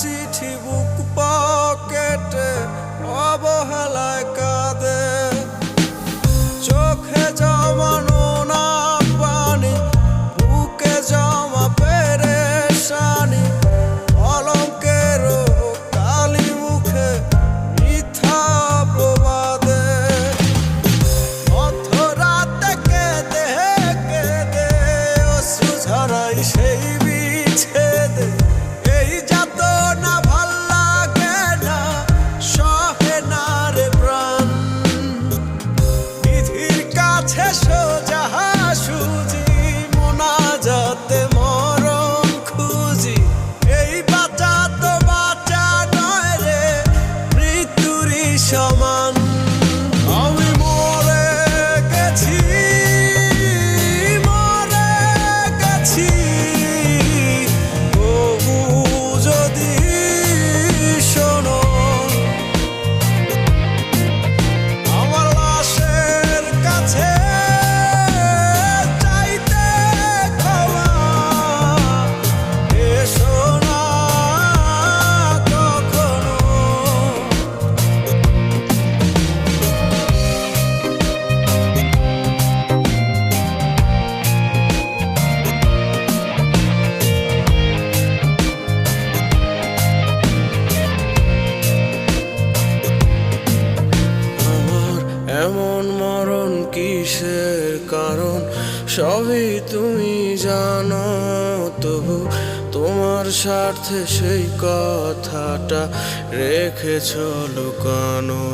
চিঠি বুক পকেটে অবহেলায় কাঁদে, চোখে জমানো না পানি, বুকে জমা পেরেশানি, কলঙ্কের কালি মুখে মিথ্যা অপবাদে। মধ্যরাতে কেঁদে কেঁদে অশ্রু ঝরাই সেই বিচ্ছেদে, এই যাতনা ভাল লাগে না, সহে না রে প্রাণ। বিধির কাছে সোজা সুজি, মোনাজাতে মরণ খুঁজি, এই বাঁচা তো বাঁচা নয় রে, মৃত্যুরই সমান। আমি মরে গেছি, মরে গেছি, তবু যদি শোনো, আমার লাশের কাছে চাইতে ক্ষমা এসো না কখনো। আমার এমন মরণ কিসের কারণ, সবই তুমি জানো, তবু তোমার স্বার্থে সেই কথাটা রেখেছ লুকানো।